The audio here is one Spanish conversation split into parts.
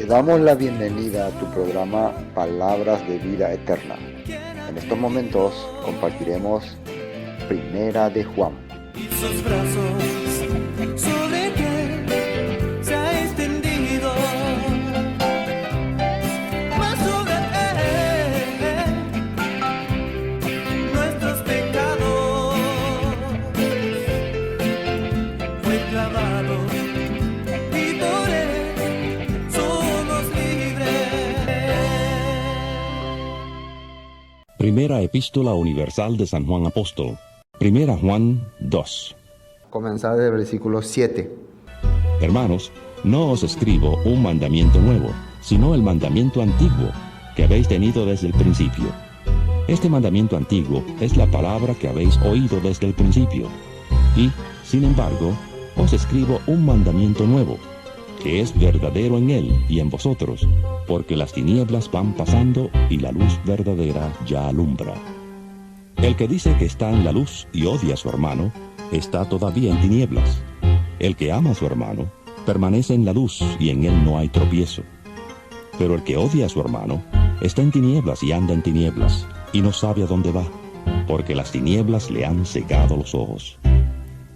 Te damos la bienvenida a tu programa Palabras de Vida Eterna. En estos momentos compartiremos Primera de Juan. Y sus brazos sobre que se ha extendido más sobre él nuestros pecados fue clavado y por él somos libres. Primera Epístola Universal de San Juan Apóstol. Primera Juan 2. Comenzar del versículo 7. Hermanos, no os escribo un mandamiento nuevo, sino el mandamiento antiguo que habéis tenido desde el principio. Este mandamiento antiguo es la palabra que habéis oído desde el principio. Y, sin embargo, os escribo un mandamiento nuevo, que es verdadero en él y en vosotros, porque las tinieblas van pasando y la luz verdadera ya alumbra. El que dice que está en la luz y odia a su hermano, está todavía en tinieblas. El que ama a su hermano, permanece en la luz y en él no hay tropiezo. Pero el que odia a su hermano, está en tinieblas y anda en tinieblas, y no sabe a dónde va, porque las tinieblas le han cegado los ojos.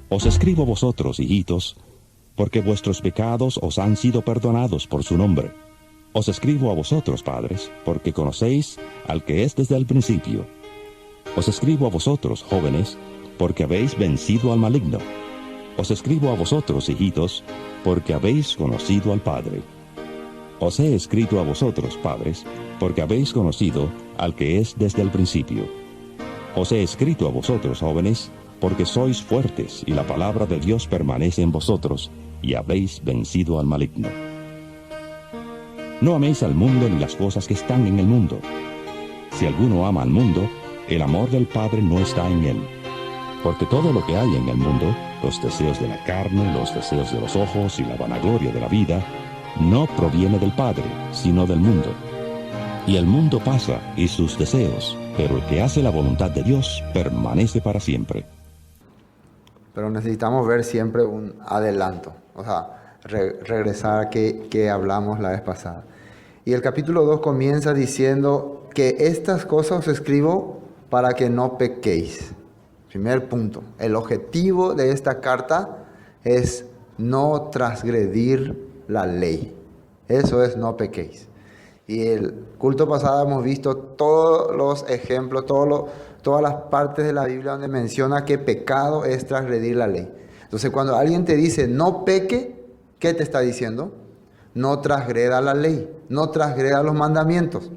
Os escribo a vosotros, hijitos, porque vuestros pecados os han sido perdonados por su nombre. Os escribo a vosotros, padres, porque conocéis al que es desde el principio. Os escribo a vosotros, jóvenes, porque habéis vencido al maligno. Os escribo a vosotros, hijitos, porque habéis conocido al Padre. Os he escrito a vosotros, padres, porque habéis conocido al que es desde el principio. Os he escrito a vosotros, jóvenes, porque sois fuertes y la palabra de Dios permanece en vosotros, y habéis vencido al maligno. No améis al mundo ni las cosas que están en el mundo. Si alguno ama al mundo, el amor del Padre no está en él. Porque todo lo que hay en el mundo, los deseos de la carne, los deseos de los ojos y la vanagloria de la vida, no proviene del Padre, sino del mundo. Y el mundo pasa y sus deseos, pero el que hace la voluntad de Dios permanece para siempre. Pero necesitamos ver siempre un adelanto, o sea, regresar a que hablamos la vez pasada. Y el capítulo 2 comienza diciendo que estas cosas os escribo para que no pequéis. Primer punto, el objetivo de esta carta es no transgredir la ley. Eso es no pequéis. Y el culto pasado hemos visto todos los ejemplos, todas las partes de la Biblia donde menciona que pecado es transgredir la ley. Entonces cuando alguien te dice no peque, ¿qué te está diciendo? No transgreda la ley, no transgreda los mandamientos.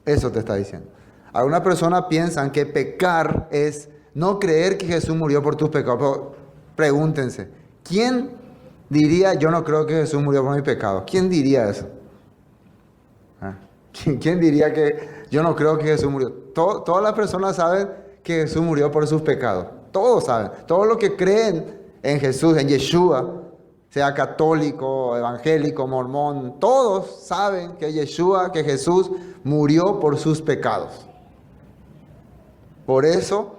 Eso te está diciendo. Algunas personas piensan que pecar es no creer que Jesús murió por tus pecados. Pero pregúntense, ¿quién diría yo no creo que Jesús murió por mis pecados? ¿Quién diría eso? ¿Quién diría que yo no creo que Jesús murió? Todas las personas saben que Jesús murió por sus pecados. Todos saben. Todos los que creen en Jesús, en Yeshua, sea católico, evangélico, mormón, todos saben que Yeshua, que Jesús murió por sus pecados. Por eso,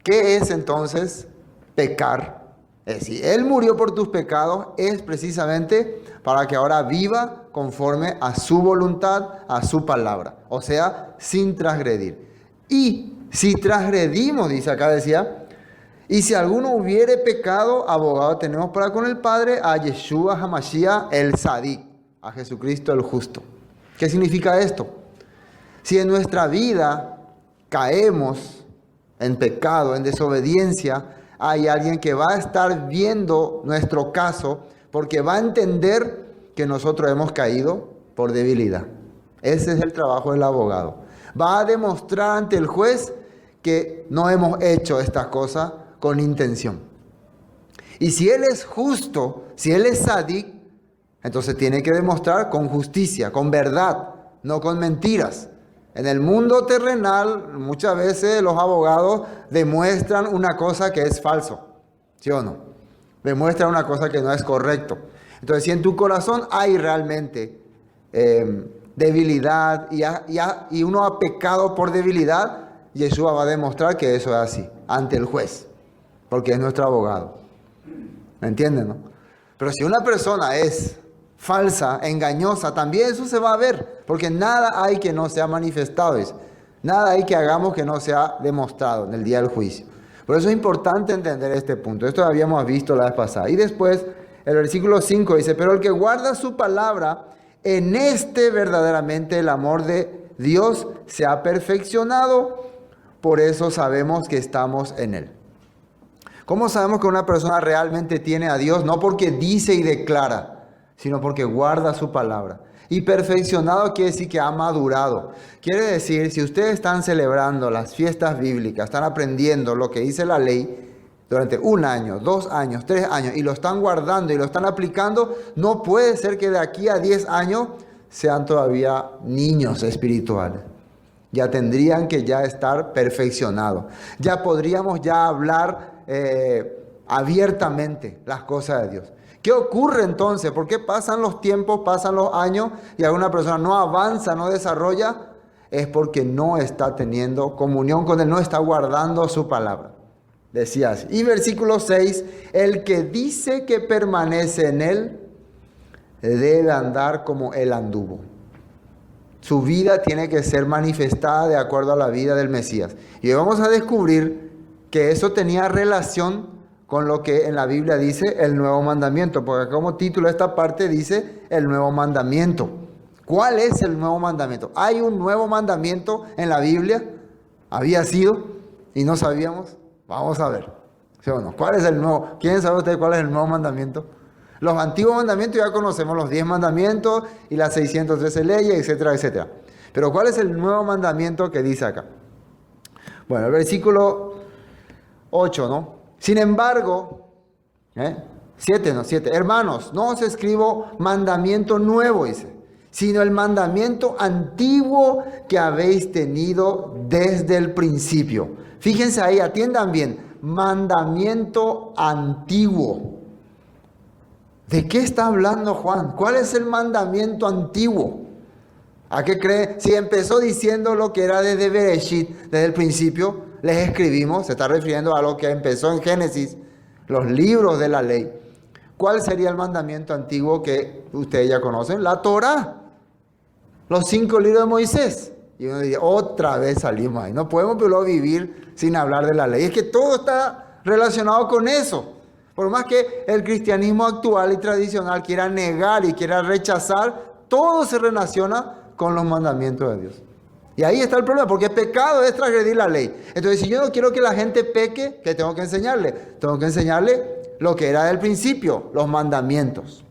¿qué es entonces pecar? Es decir, Él murió por tus pecados, es precisamente para que ahora viva conforme a su voluntad, a su palabra. O sea, sin transgredir. Y si transgredimos, dice acá, decía, y si alguno hubiere pecado, abogado tenemos para con el Padre, a Yeshua HaMashiach el Sadik, a Jesucristo el justo. ¿Qué significa esto? Si en nuestra vida caemos en pecado, en desobediencia, hay alguien que va a estar viendo nuestro caso porque va a entender que nosotros hemos caído por debilidad. Ese es el trabajo del abogado. Va a demostrar ante el juez que no hemos hecho estas cosas con intención. Y si él es justo, si él es sadik, entonces tiene que demostrar con justicia, con verdad, no con mentiras. En el mundo terrenal, muchas veces los abogados demuestran una cosa que es falso, ¿sí o no? Demuestran una cosa que no es correcto. Entonces, si en tu corazón hay realmente debilidad y uno ha pecado por debilidad, Yeshua va a demostrar que eso es así, ante el juez, porque es nuestro abogado. ¿Me entienden, no? Pero si una persona es falsa, engañosa, también eso se va a ver, porque nada hay que no sea manifestado, dice. Nada hay que hagamos que no sea demostrado en el día del juicio. Por eso es importante entender este punto. Esto lo habíamos visto la vez pasada. Y después, el versículo 5 dice, pero el que guarda su palabra, en este verdaderamente el amor de Dios se ha perfeccionado, por eso sabemos que estamos en él. ¿Cómo sabemos que una persona realmente tiene a Dios? No porque dice y declara, sino porque guarda su palabra. Y perfeccionado quiere decir que ha madurado. Quiere decir, si ustedes están celebrando las fiestas bíblicas, están aprendiendo lo que dice la ley durante 1 año, 2 años, 3 años, y lo están guardando y lo están aplicando, no puede ser que de aquí a 10 años sean todavía niños espirituales. Ya tendrían que ya estar perfeccionados. Ya podríamos ya hablar abiertamente las cosas de Dios. ¿Qué ocurre entonces? ¿Por qué pasan los tiempos, pasan los años y alguna persona no avanza, no desarrolla? Es porque no está teniendo comunión con Él, no está guardando su palabra. Decía así. Y versículo 6, el que dice que permanece en Él, debe andar como Él anduvo. Su vida tiene que ser manifestada de acuerdo a la vida del Mesías. Y hoy vamos a descubrir que eso tenía relación con lo que en la Biblia dice el nuevo mandamiento, porque como título esta parte dice el nuevo mandamiento. ¿Cuál es el nuevo mandamiento? ¿Hay un nuevo mandamiento en la Biblia? ¿Había sido? ¿Y no sabíamos? Vamos a ver. ¿Sí o no? ¿Cuál es el nuevo? ¿Quieren saber ustedes cuál es el nuevo mandamiento? Los antiguos mandamientos ya conocemos, los 10 mandamientos y las 613 leyes, etcétera, etcétera. Pero ¿cuál es el nuevo mandamiento que dice acá? Bueno, el versículo 8, ¿no? Sin embargo, 7, hermanos, no os escribo mandamiento nuevo, dice, sino el mandamiento antiguo que habéis tenido desde el principio. Fíjense ahí, atiendan bien, mandamiento antiguo. ¿De qué está hablando Juan? ¿Cuál es el mandamiento antiguo? ¿A qué cree? Si empezó diciendo lo que era desde Bereshit, desde el principio, les escribimos, se está refiriendo a lo que empezó en Génesis, los libros de la ley. ¿Cuál sería el mandamiento antiguo que ustedes ya conocen? La Torá, los 5 libros de Moisés. Y uno diría, otra vez salimos ahí. No podemos pero vivir sin hablar de la ley. Es que todo está relacionado con eso. Por más que el cristianismo actual y tradicional quiera negar y quiera rechazar, todo se relaciona con los mandamientos de Dios. Y ahí está el problema, porque pecado es transgredir la ley. Entonces, si yo no quiero que la gente peque, ¿qué tengo que enseñarle? Tengo que enseñarle lo que era del principio, los mandamientos.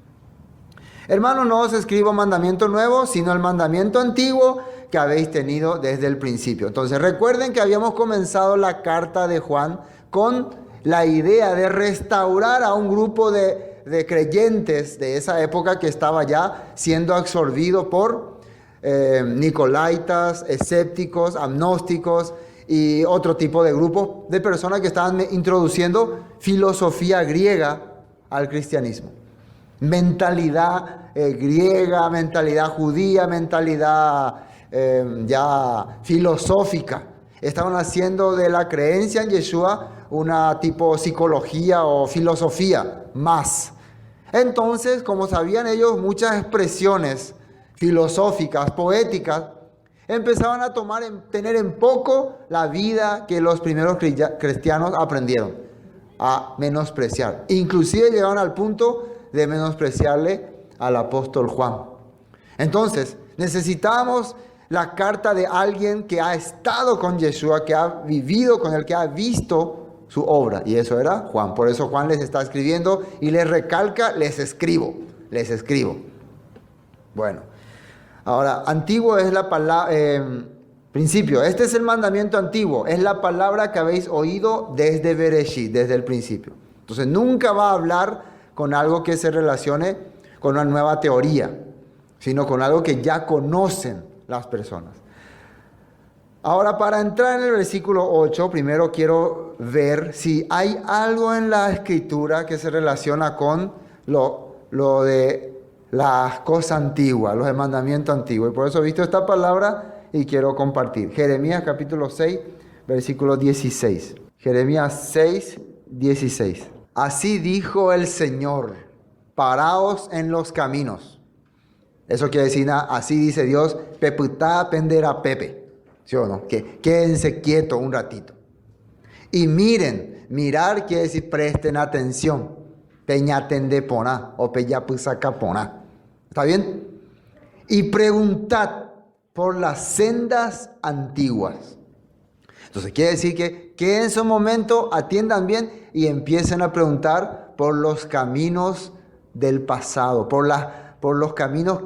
Hermanos, no os escribo mandamiento nuevo, sino el mandamiento antiguo que habéis tenido desde el principio. Entonces, recuerden que habíamos comenzado la carta de Juan con la idea de restaurar a un grupo de creyentes de esa época que estaba ya siendo absorbido por nicolaitas, escépticos, agnósticos y otro tipo de grupos de personas que estaban introduciendo filosofía griega al cristianismo. Mentalidad griega, mentalidad judía, mentalidad ya filosófica. Estaban haciendo de la creencia en Yeshua una tipo psicología o filosofía más. Entonces, como sabían ellos, muchas expresiones filosóficas, poéticas, empezaban a tener en poco la vida que los primeros cristianos aprendieron a menospreciar. Inclusive llegaron al punto de menospreciarle al apóstol Juan. Entonces, necesitamos la carta de alguien que ha estado con Yeshua, que ha vivido con él, que ha visto su obra. Y eso era Juan. Por eso Juan les está escribiendo y les recalca, les escribo. Bueno. Ahora, antiguo es la palabra, principio, este es el mandamiento antiguo, es la palabra que habéis oído desde Bereshit, desde el principio. Entonces, nunca va a hablar con algo que se relacione con una nueva teoría, sino con algo que ya conocen las personas. Ahora, para entrar en el versículo 8, primero quiero ver si hay algo en la Escritura que se relaciona con lo de las cosas antiguas, los mandamientos antiguos. Y por eso he visto esta palabra y quiero compartir. Jeremías capítulo 6, versículo 16. Jeremías 6, 16. Así dijo el Señor, paraos en los caminos Eso quiere decir, así dice Dios, peputá pendera pepe. ¿Sí o no? Que quédense quietos un ratito. Y miren, mirar quiere decir presten atención. Peñatende poná o peyapusaca poná. ¿Está bien? Y preguntad por las sendas antiguas. Entonces quiere decir que en su momento atiendan bien y empiecen a preguntar por los caminos del pasado, por los caminos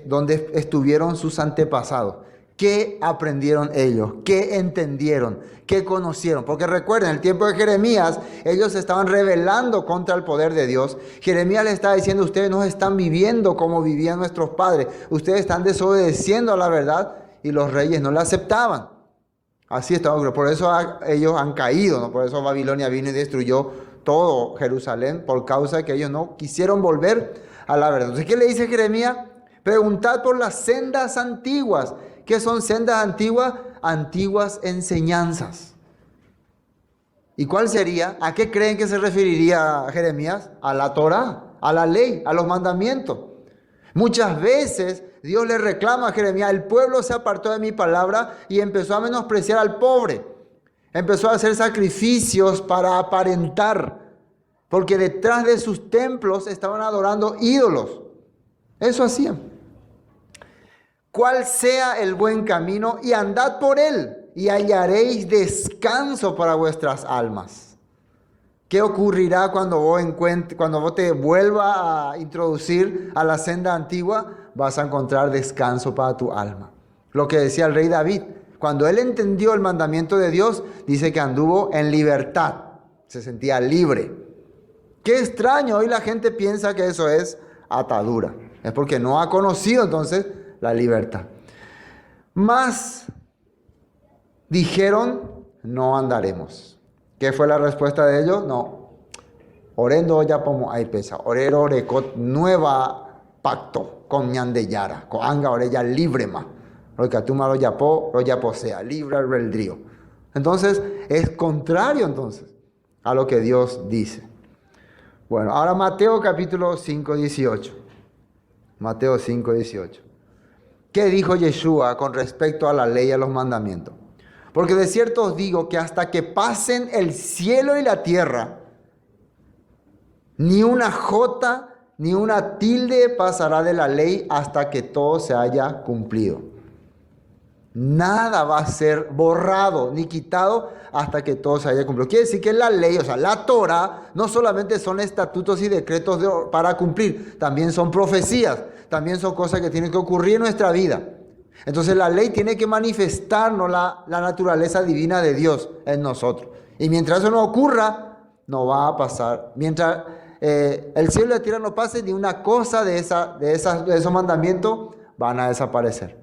donde estuvieron sus antepasados. ¿Qué aprendieron ellos? ¿Qué entendieron? ¿Qué conocieron? Porque recuerden, en el tiempo de Jeremías, ellos se estaban rebelando contra el poder de Dios. Jeremías les estaba diciendo, ustedes no están viviendo como vivían nuestros padres. Ustedes están desobedeciendo a la verdad y los reyes no la aceptaban. Así estaba. Por eso ellos han caído, ¿no? Por eso Babilonia vino y destruyó todo Jerusalén, por causa de que ellos no quisieron volver a la verdad. Entonces, ¿qué le dice Jeremías? Preguntad por las sendas antiguas. ¿Qué son sendas antiguas? Antiguas enseñanzas. ¿Y cuál sería? ¿A qué creen que se referiría Jeremías? A la Torá, a la ley, a los mandamientos. Muchas veces Dios le reclama a Jeremías, el pueblo se apartó de mi palabra y empezó a menospreciar al pobre. Empezó a hacer sacrificios para aparentar, porque detrás de sus templos estaban adorando ídolos. Eso hacían. ¿Cuál sea el buen camino? Y andad por él, y hallaréis descanso para vuestras almas. ¿Qué ocurrirá cuando vos te vuelvas a introducir a la senda antigua? Vas a encontrar descanso para tu alma. Lo que decía el rey David, cuando él entendió el mandamiento de Dios, dice que anduvo en libertad, se sentía libre. Qué extraño, hoy la gente piensa que eso es atadura. Es porque no ha conocido entonces la libertad. Mas dijeron, no andaremos. ¿Qué fue la respuesta de ellos? No. Orendo ya como hay pesa. Orero recot nueva pacto con ñandeyara. Con anga orella libre más. Lo que atuma lo yapo sea. Libre albedrío. Entonces, es contrario entonces a lo que Dios dice. Bueno, ahora Mateo capítulo 5, 18. Mateo 5, 18. ¿Qué dijo Yeshua con respecto a la ley y a los mandamientos? Porque de cierto os digo que hasta que pasen el cielo y la tierra, ni una jota ni una tilde pasará de la ley hasta que todo se haya cumplido. Nada va a ser borrado ni quitado hasta que todo se haya cumplido. Quiere decir que la ley, o sea, la Torah, no solamente son estatutos y decretos para cumplir, también son profecías, también son cosas que tienen que ocurrir en nuestra vida. Entonces la ley tiene que manifestarnos la naturaleza divina de Dios en nosotros. Y mientras eso no ocurra, no va a pasar. Mientras el cielo y la tierra no pasen, ni una cosa de esos mandamientos van a desaparecer.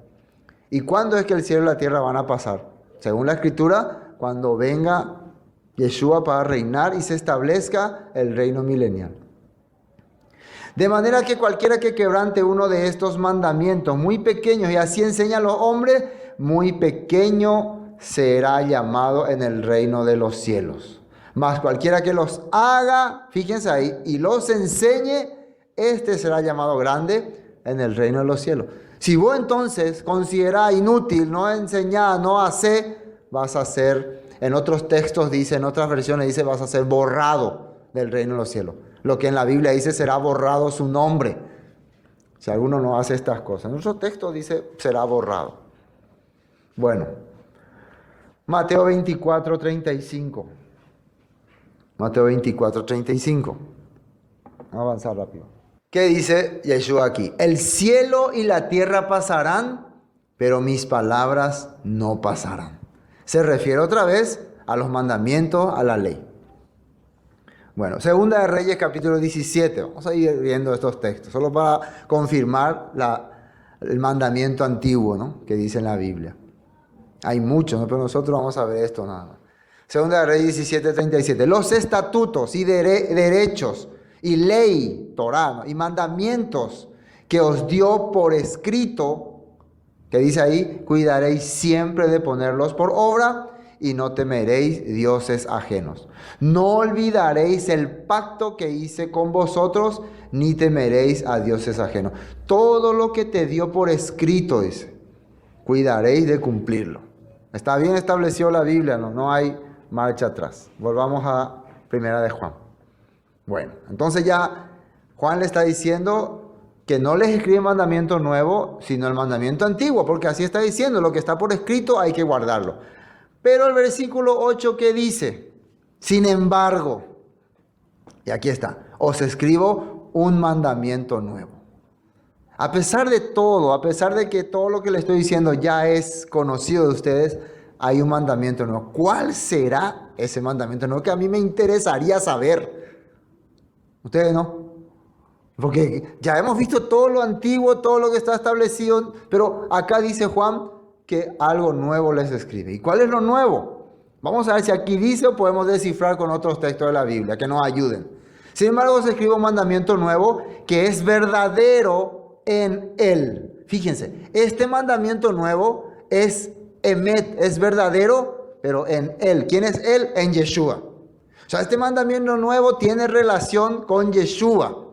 ¿Y cuándo es que el cielo y la tierra van a pasar? Según la Escritura, cuando venga Yeshua para reinar y se establezca el reino milenial. De manera que cualquiera que quebrante uno de estos mandamientos muy pequeños y así enseña a los hombres, muy pequeño será llamado en el reino de los cielos. Mas cualquiera que los haga, fíjense ahí, y los enseñe, este será llamado grande en el reino de los cielos. Si vos entonces considerás inútil, no enseñar, no hacer, vas a ser, en otros textos dice, en otras versiones dice, vas a ser borrado del reino de los cielos. Lo que en la Biblia dice, será borrado su nombre. Si alguno no hace estas cosas. En otro texto dice, será borrado. Bueno, Mateo 24, 35. Mateo 24, 35. Vamos a avanzar rápido. ¿Qué dice Yeshua aquí? El cielo y la tierra pasarán, pero mis palabras no pasarán. Se refiere otra vez a los mandamientos, a la ley. Bueno, Segunda de Reyes capítulo 17. Vamos a ir viendo estos textos, solo para confirmar el mandamiento antiguo, ¿no?, que dice en la Biblia. Hay muchos, ¿no?, pero nosotros vamos a ver esto nada más. Segunda de Reyes 17, 37. Los estatutos y derechos y ley, Torá, ¿no?, y mandamientos que os dio por escrito, que dice ahí, cuidaréis siempre de ponerlos por obra y no temeréis dioses ajenos. No olvidaréis el pacto que hice con vosotros, ni temeréis a dioses ajenos. Todo lo que te dio por escrito, dice, cuidaréis de cumplirlo. Está bien establecido la Biblia, no hay marcha atrás. Volvamos a Primera de Juan. Bueno, entonces ya Juan le está diciendo que no les escribe mandamiento nuevo, sino el mandamiento antiguo, porque así está diciendo, lo que está por escrito hay que guardarlo. Pero el versículo 8 que dice, sin embargo, y aquí está, os escribo un mandamiento nuevo. A pesar de todo, a pesar de que todo lo que le estoy diciendo ya es conocido de ustedes, hay un mandamiento nuevo. ¿Cuál será ese mandamiento nuevo? Que a mí me interesaría saber. Ustedes no. Porque ya hemos visto todo lo antiguo, todo lo que está establecido, pero acá dice Juan que algo nuevo les escribe. ¿Y cuál es lo nuevo? Vamos a ver si aquí dice o podemos descifrar con otros textos de la Biblia que nos ayuden. Sin embargo, se escribe un mandamiento nuevo que es verdadero en Él. Fíjense, este mandamiento nuevo es emet, es verdadero, pero en Él. ¿Quién es Él? En Yeshua. O sea, este mandamiento nuevo tiene relación con Yeshua.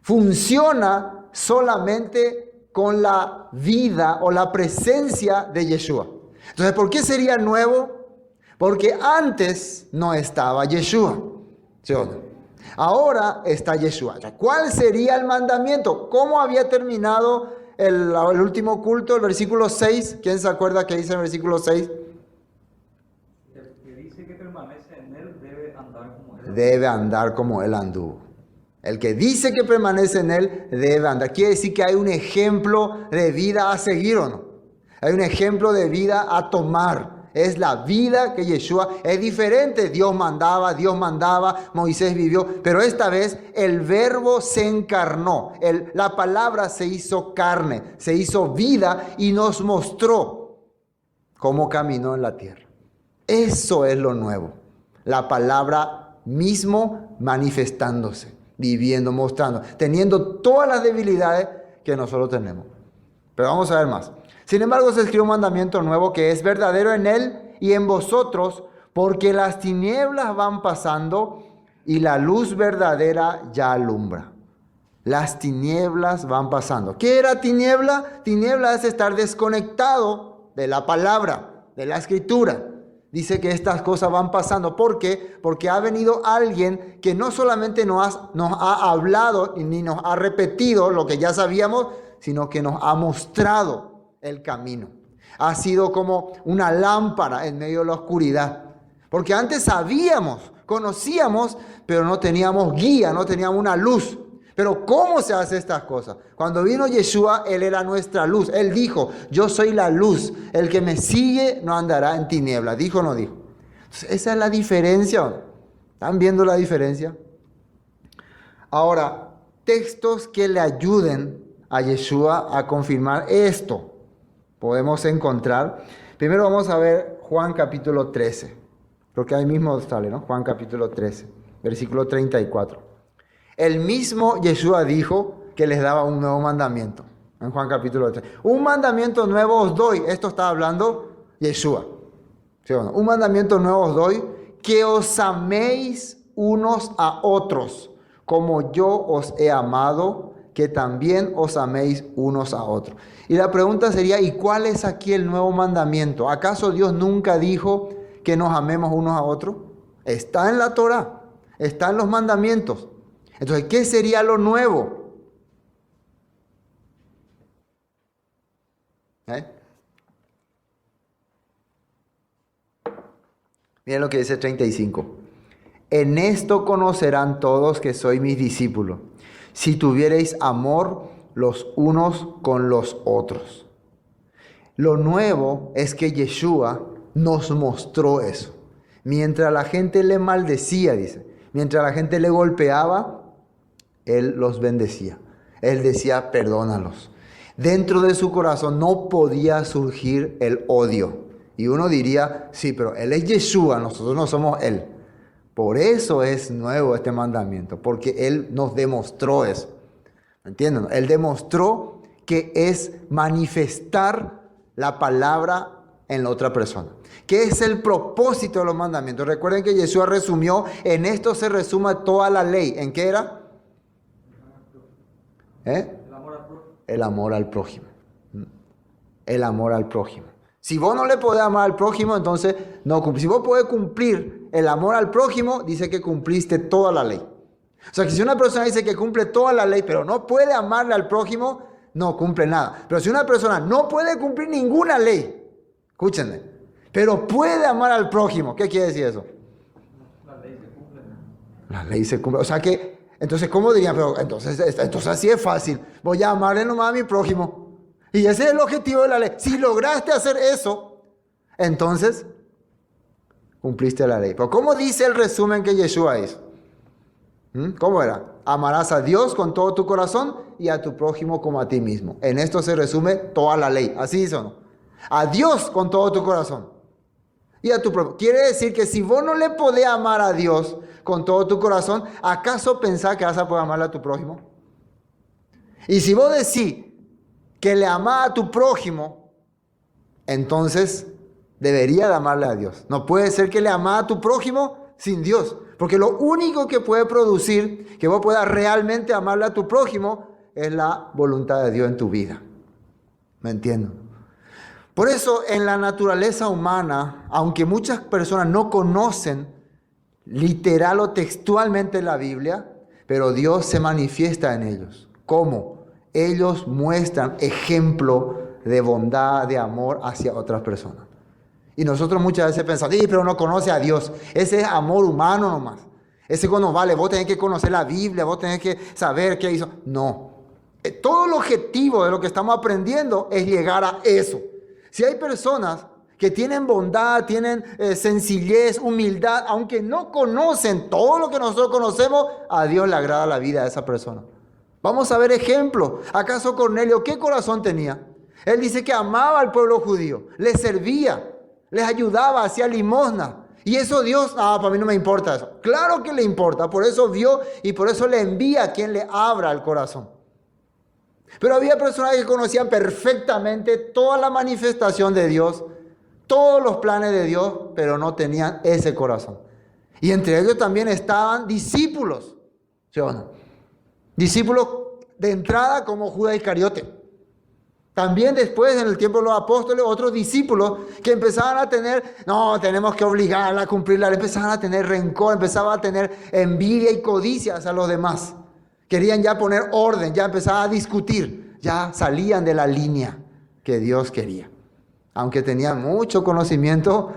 Funciona solamente con la vida o la presencia de Yeshua. Entonces, ¿por qué sería nuevo? Porque antes no estaba Yeshua. ¿Sí o no? Ahora está Yeshua. ¿Cuál sería el mandamiento? ¿Cómo había terminado el último culto? El versículo 6. ¿Quién se acuerda que dice el versículo 6? El que dice que permanece en él debe andar como él. Debe andar como él anduvo. El que dice que permanece en él debe andar. Quiere decir que hay un ejemplo de vida a seguir, ¿o no? Hay un ejemplo de vida a tomar. Es la vida que Yeshua es diferente. Dios mandaba, Moisés vivió. Pero esta vez el verbo se encarnó. La palabra se hizo carne, se hizo vida y nos mostró cómo caminó en la tierra. Eso es lo nuevo. La palabra mismo manifestándose, viviendo, mostrando, teniendo todas las debilidades que nosotros tenemos. Pero vamos a ver más. Sin embargo, se escribe un mandamiento nuevo que es verdadero en Él y en vosotros, porque las tinieblas van pasando y la luz verdadera ya alumbra. Las tinieblas van pasando. ¿Qué era tiniebla? Tiniebla es estar desconectado de la palabra, de la escritura. Dice que estas cosas van pasando. ¿Por qué? Porque ha venido alguien que no solamente nos ha hablado ni nos ha repetido lo que ya sabíamos, sino que nos ha mostrado el camino. Ha sido como una lámpara en medio de la oscuridad. Porque antes sabíamos, conocíamos, pero no teníamos guía, no teníamos una luz. Pero ¿cómo se hace estas cosas? Cuando vino Yeshua, Él era nuestra luz. Él dijo, yo soy la luz. El que me sigue no andará en tinieblas. ¿Dijo o no dijo? Entonces, esa es la diferencia. ¿Están viendo la diferencia? Ahora, textos que le ayuden a Yeshua a confirmar esto podemos encontrar. Primero vamos a ver Juan capítulo 13. Porque ahí mismo sale, ¿no? Juan capítulo 13, versículo 34. El mismo Yeshua dijo que les daba un nuevo mandamiento. En Juan capítulo 3. Un mandamiento nuevo os doy. Esto está hablando Yeshua. ¿Sí o no? Un mandamiento nuevo os doy. Que os améis unos a otros. Como yo os he amado. Que también os améis unos a otros. Y la pregunta sería, ¿y cuál es aquí el nuevo mandamiento? ¿Acaso Dios nunca dijo que nos amemos unos a otros? Está en la Torá. Está en los mandamientos. Entonces, ¿qué sería lo nuevo? Miren lo que dice 35. En esto conocerán todos que soy mis discípulos, si tuviereis amor los unos con los otros. Lo nuevo es que Yeshua nos mostró eso. Mientras la gente le maldecía, dice, mientras la gente le golpeaba, Él los bendecía. Él decía, perdónalos. Dentro de su corazón no podía surgir el odio. Y uno diría, sí, pero Él es Yeshua, nosotros no somos Él. Por eso es nuevo este mandamiento, porque Él nos demostró eso. ¿Entienden? Él demostró que es manifestar la palabra en la otra persona. ¿Qué es el propósito de los mandamientos? Recuerden que Jesús resumió, en esto se resume toda la ley. ¿En qué era? El amor al prójimo. El amor al prójimo. El amor al prójimo. Si vos no le podés amar al prójimo, entonces no cumplís. Si vos podés cumplir el amor al prójimo, dice que cumpliste toda la ley. O sea que si una persona dice que cumple toda la ley, pero no puede amarle al prójimo, no cumple nada. Pero si una persona no puede cumplir ninguna ley, escúchenme, pero puede amar al prójimo, ¿qué quiere decir eso? La ley se cumple. La ley se cumple. O sea que, entonces, ¿cómo dirían? Pero entonces así es fácil. Voy a amarle nomás a mi prójimo. Y ese es el objetivo de la ley. Si lograste hacer eso, entonces cumpliste la ley. Pero ¿cómo dice el resumen que Yeshua hizo? ¿Cómo era? Amarás a Dios con todo tu corazón y a tu prójimo como a ti mismo. En esto se resume toda la ley. ¿Así dice o no? A Dios con todo tu corazón y a tu prójimo. Quiere decir que si vos no le podés amar a Dios con todo tu corazón, ¿acaso pensás que vas a poder amarle a tu prójimo? Y si vos decís que le amás a tu prójimo, entonces debería de amarle a Dios. No puede ser que le amás a tu prójimo sin Dios. Porque lo único que puede producir que vos puedas realmente amarle a tu prójimo es la voluntad de Dios en tu vida. ¿Me entiendo? Por eso en la naturaleza humana, aunque muchas personas no conocen literal o textualmente la Biblia, pero Dios se manifiesta en ellos. ¿Cómo? Ellos muestran ejemplo de bondad, de amor hacia otras personas. Y nosotros muchas veces pensamos, sí, pero no conoce a Dios. Ese es amor humano nomás. Ese cuando vale, vos tenés que conocer la Biblia, vos tenés que saber qué hizo. No. Todo el objetivo de lo que estamos aprendiendo es llegar a eso. Si hay personas que tienen bondad, tienen sencillez, humildad, aunque no conocen todo lo que nosotros conocemos, a Dios le agrada la vida de esa persona. Vamos a ver ejemplos. ¿Acaso Cornelio qué corazón tenía? Él dice que amaba al pueblo judío, les servía, les ayudaba, hacía limosna. Y eso Dios, para mí no me importa eso. Claro que le importa, por eso vio y por eso le envía a quien le abra el corazón. Pero había personas que conocían perfectamente toda la manifestación de Dios, todos los planes de Dios, pero no tenían ese corazón. Y entre ellos también estaban discípulos, ¿sí o no? Discípulos de entrada como Judas Iscariote. También después, en el tiempo de los apóstoles, otros discípulos que empezaban a tener, no, tenemos que obligarla a cumplirla, empezaban a tener rencor, empezaban a tener envidia y codicia hacia los demás. Querían ya poner orden, ya empezaban a discutir, ya salían de la línea que Dios quería. Aunque tenían mucho conocimiento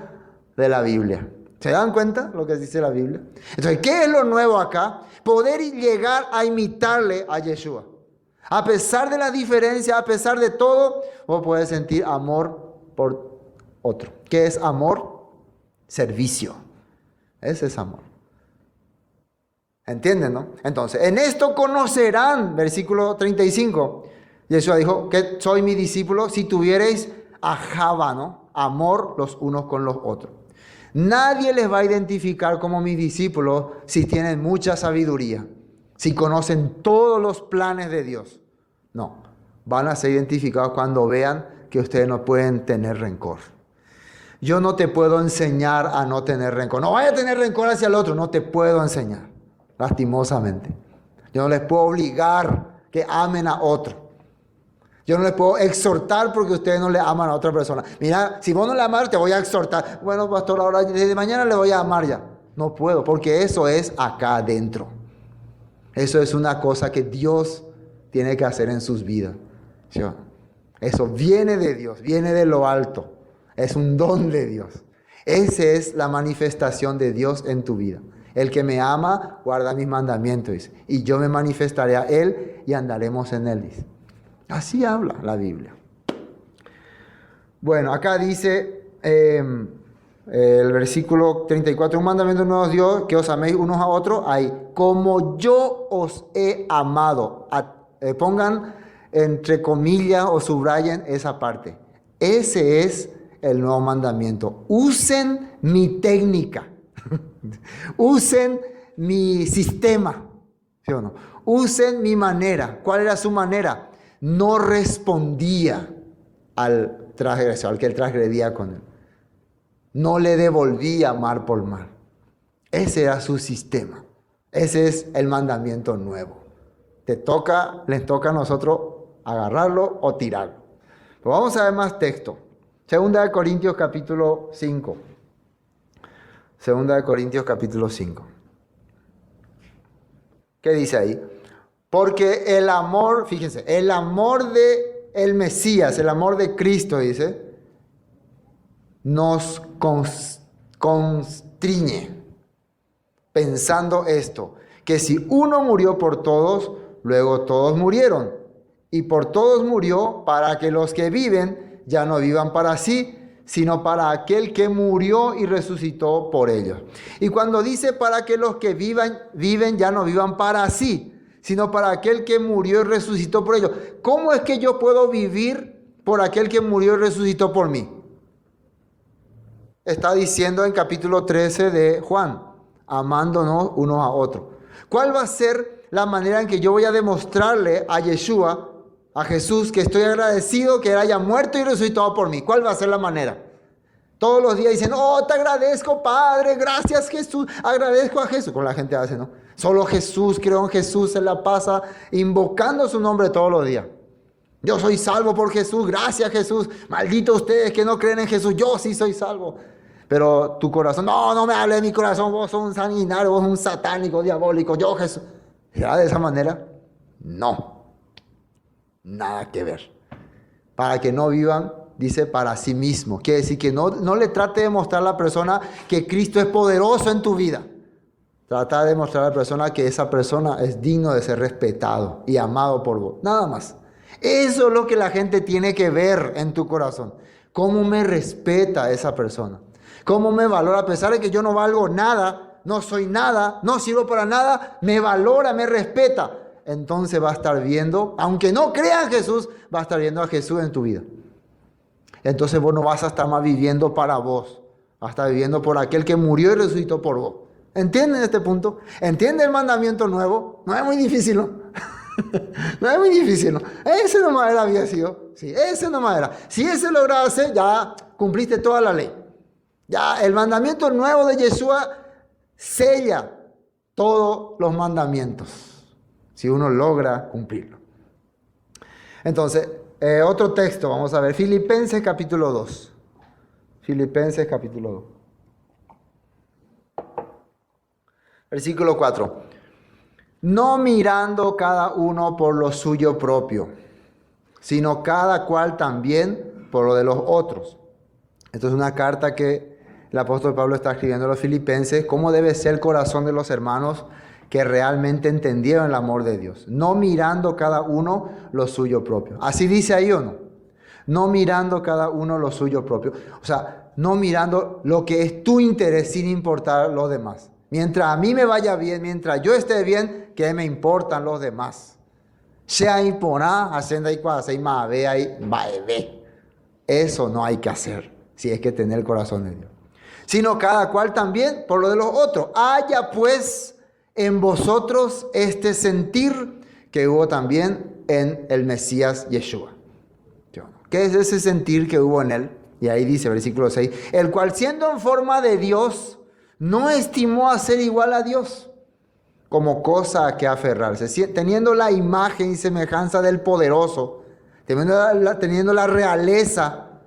de la Biblia. ¿Se dan cuenta lo que dice la Biblia? Entonces, ¿qué es lo nuevo acá? Poder llegar a imitarle a Yeshua. A pesar de la diferencia, a pesar de todo, vos podés sentir amor por otro. ¿Qué es amor? Servicio. Ese es amor. ¿Entienden, no? Entonces, en esto conocerán, versículo 35. Yeshua dijo que soy mi discípulo si tuviereis ajaba, ¿no? Amor los unos con los otros. Nadie les va a identificar como mis discípulos si tienen mucha sabiduría, si conocen todos los planes de Dios. No, van a ser identificados cuando vean que ustedes no pueden tener rencor. Yo no te puedo enseñar a no tener rencor. No vaya a tener rencor hacia el otro, no te puedo enseñar, lastimosamente. Yo no les puedo obligar que amen a otro. Yo no les puedo exhortar porque ustedes no le aman a otra persona. Mira, si vos no le amas, te voy a exhortar. Bueno, pastor, ahora desde mañana le voy a amar ya. No puedo, porque eso es acá adentro. Eso es una cosa que Dios tiene que hacer en sus vidas. ¿Sí? Eso viene de Dios, viene de lo alto. Es un don de Dios. Esa es la manifestación de Dios en tu vida. El que me ama, guarda mis mandamientos, dice. Y yo me manifestaré a él y andaremos en él, dice. Así habla la Biblia. Bueno, acá dice el versículo 34, un mandamiento nuevo os dio, que os améis unos a otros, ahí, como yo os he amado. Pongan entre comillas o subrayen esa parte. Ese es el nuevo mandamiento. Usen mi técnica. Usen mi sistema. ¿Sí o no? Usen mi manera. ¿Cuál era su manera? No respondía al transgresor, al que él transgredía con él. No le devolvía mal por mal. Ese era su sistema. Ese es el mandamiento nuevo. Les toca a nosotros agarrarlo o tirarlo. Pero vamos a ver más texto. Segunda de Corintios capítulo 5. Segunda de Corintios capítulo 5. ¿Qué dice ahí? Porque el amor, fíjense, el amor de el Mesías, el amor de Cristo, dice, nos constriñe, pensando esto, que si uno murió por todos, luego todos murieron. Y por todos murió para que los que viven ya no vivan para sí, sino para aquel que murió y resucitó por ellos. Y cuando dice para que los que viven ya no vivan para sí, sino para aquel que murió y resucitó por ellos. ¿Cómo es que yo puedo vivir por aquel que murió y resucitó por mí? Está diciendo en capítulo 13 de Juan, amándonos unos a otros. ¿Cuál va a ser la manera en que yo voy a demostrarle a Yeshua, a Jesús, que estoy agradecido que Él haya muerto y resucitado por mí? ¿Cuál va a ser la manera? Todos los días dicen, oh, te agradezco, Padre, gracias, Jesús, agradezco a Jesús. Como la gente hace, ¿no? Solo Jesús, creo en Jesús, se la pasa invocando su nombre todos los días. Yo soy salvo por Jesús, gracias Jesús. Malditos ustedes que no creen en Jesús, yo sí soy salvo. Pero tu corazón, no me hable de mi corazón, vos sos un sanguinario, vos sos un satánico, diabólico, yo Jesús. ¿Será de esa manera? No. Nada que ver. Para que no vivan, dice, para sí mismo. Quiere decir que no le trate de mostrar a la persona que Cristo es poderoso en tu vida. Trata de mostrar a la persona que esa persona es digno de ser respetado y amado por vos. Nada más. Eso es lo que la gente tiene que ver en tu corazón. ¿Cómo me respeta esa persona? ¿Cómo me valora? A pesar de que yo no valgo nada, no soy nada, no sirvo para nada, me valora, me respeta. Entonces va a estar viendo, aunque no crea en Jesús, va a estar viendo a Jesús en tu vida. Entonces vos no vas a estar más viviendo para vos, vas a estar viviendo por aquel que murió y resucitó por vos. ¿Entienden este punto? ¿Entienden el mandamiento nuevo? No es muy difícil, ¿no? No es muy difícil, ¿no? Ese nomás era, había sido. Sí, ese nomás era. Si ese lograse, ya cumpliste toda la ley. Ya el mandamiento nuevo de Yeshua sella todos los mandamientos, si uno logra cumplirlo. Entonces, otro texto, vamos a ver, Filipenses capítulo 2. Filipenses capítulo 2. Versículo 4. No mirando cada uno por lo suyo propio, sino cada cual también por lo de los otros. Esto es una carta que el apóstol Pablo está escribiendo a los filipenses, cómo debe ser el corazón de los hermanos que realmente entendieron el amor de Dios. No mirando cada uno lo suyo propio. ¿Así dice ahí o no? No mirando cada uno lo suyo propio. O sea, no mirando lo que es tu interés sin importar los demás. Mientras a mí me vaya bien, mientras yo esté bien, ¿qué me importan los demás? Sea imponá, haciendo ahí cuando se va ahí, eso no hay que hacer, si es que tener el corazón de Dios. Sino cada cual también por lo de los otros. Haya pues en vosotros este sentir que hubo también en el Mesías Yeshua. ¿Qué es ese sentir que hubo en él? Y ahí dice, versículo 6, el cual siendo en forma de Dios, no estimó a ser igual a Dios como cosa a que aferrarse, teniendo la imagen y semejanza del poderoso, teniendo la realeza,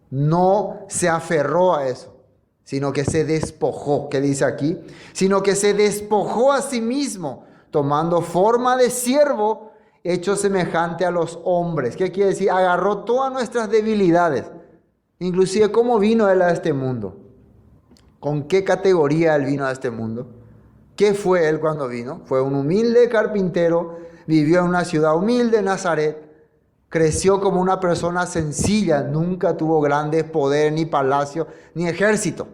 no se aferró a eso, sino que se despojó. ¿Qué dice aquí? Sino que se despojó a sí mismo, tomando forma de siervo, hecho semejante a los hombres. ¿Qué quiere decir? Agarró todas nuestras debilidades, inclusive cómo vino él a este mundo. ¿Con qué categoría él vino a este mundo? ¿Qué fue él cuando vino? Fue un humilde carpintero, vivió en una ciudad humilde, Nazaret, creció como una persona sencilla, nunca tuvo grandes poderes, ni palacio, ni ejército.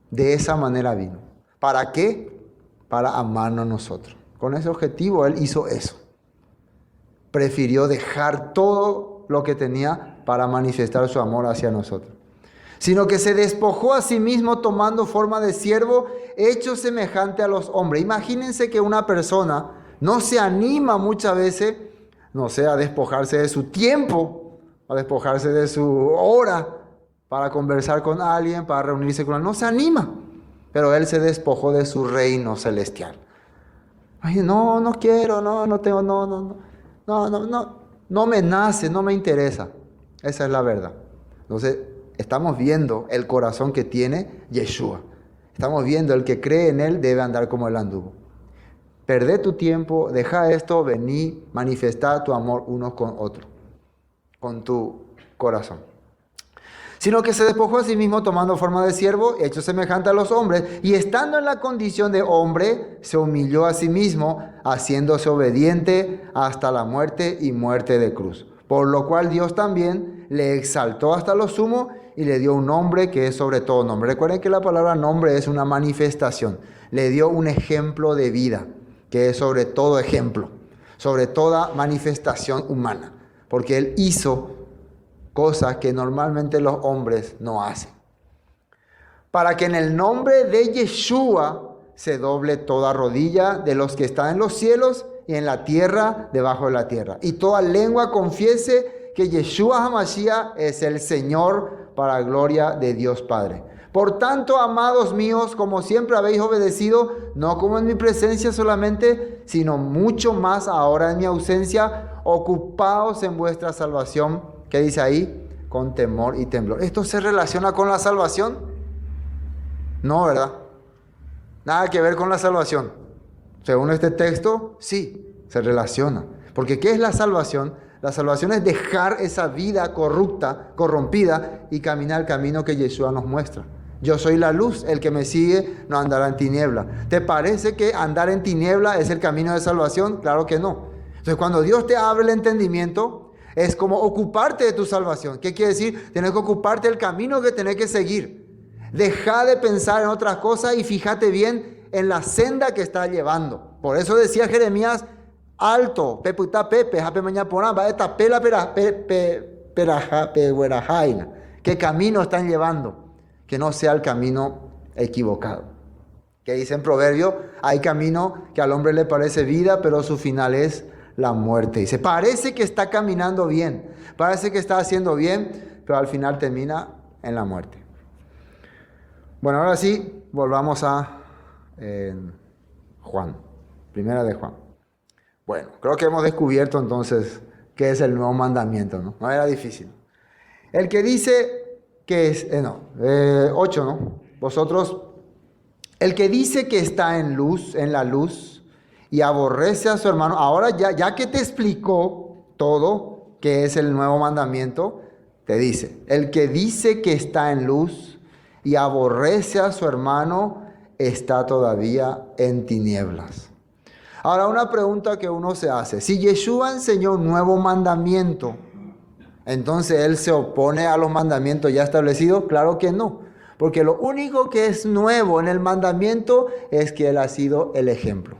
De esa manera vino. ¿Para qué? Para amarnos nosotros. Con ese objetivo él hizo eso. Prefirió dejar todo lo que tenía para manifestar su amor hacia nosotros. Sino que se despojó a sí mismo tomando forma de siervo, hecho semejante a los hombres. Imagínense que una persona no se anima muchas veces, no sé, a despojarse de su tiempo, a despojarse de su hora para conversar con alguien, para reunirse con alguien. No se anima, pero él se despojó de su reino celestial. Ay, no quiero, no tengo, no me nace, no me interesa. Esa es la verdad. Entonces, estamos viendo el corazón que tiene Yeshua. Estamos viendo el que cree en él debe andar como él anduvo. Perdé tu tiempo, deja esto, vení, manifestar tu amor unos con otros, con tu corazón. Sino que se despojó a sí mismo tomando forma de siervo, hecho semejante a los hombres, y estando en la condición de hombre, se humilló a sí mismo, haciéndose obediente hasta la muerte y muerte de cruz. Por lo cual Dios también le exaltó hasta lo sumo y le dio un nombre que es sobre todo nombre. Recuerden que la palabra nombre es una manifestación. Le dio un ejemplo de vida, que es sobre todo ejemplo, sobre toda manifestación humana. Porque Él hizo cosas que normalmente los hombres no hacen. Para que en el nombre de Yeshua se doble toda rodilla de los que están en los cielos y en la tierra, debajo de la tierra. Y toda lengua confiese que Yeshua HaMashiach es el Señor, para gloria de Dios Padre. Por tanto, amados míos, como siempre habéis obedecido, no como en mi presencia solamente, sino mucho más ahora en mi ausencia, ocupaos en vuestra salvación. ¿Qué dice ahí? Con temor y temblor. ¿Esto se relaciona con la salvación? No, ¿verdad? Nada que ver con la salvación. Según este texto, sí, se relaciona. Porque ¿qué es la salvación? La salvación es dejar esa vida corrompida y caminar el camino que Yeshua nos muestra. Yo soy la luz, el que me sigue no andará en tiniebla. ¿Te parece que andar en tiniebla es el camino de salvación? Claro que no. Entonces, cuando Dios te abre el entendimiento, es como ocuparte de tu salvación. ¿Qué quiere decir? Tienes que ocuparte del camino que tenés que seguir. Deja de pensar en otras cosas y fíjate bien en la senda que estás llevando. Por eso decía Jeremías, alto, peputa pepe, jape mañana porán, va esta pela perajaina. ¿Qué camino están llevando? Que no sea el camino equivocado. Que dice en Proverbio, hay camino que al hombre le parece vida, pero su final es la muerte. Dice, parece que está caminando bien, parece que está haciendo bien, pero al final termina en la muerte. Bueno, ahora sí, volvamos a Juan, primera de Juan. Bueno, creo que hemos descubierto entonces qué es el nuevo mandamiento, ¿no? No era difícil. El que dice que es, 8, ¿no? Vosotros, el que dice que está en la luz y aborrece a su hermano, ahora ya que te explicó todo, que es el nuevo mandamiento, te dice, el que dice que está en luz y aborrece a su hermano, está todavía en tinieblas. Ahora, una pregunta que uno se hace. Si Yeshua enseñó un nuevo mandamiento, entonces Él se opone a los mandamientos ya establecidos. Claro que no. Porque lo único que es nuevo en el mandamiento es que Él ha sido el ejemplo.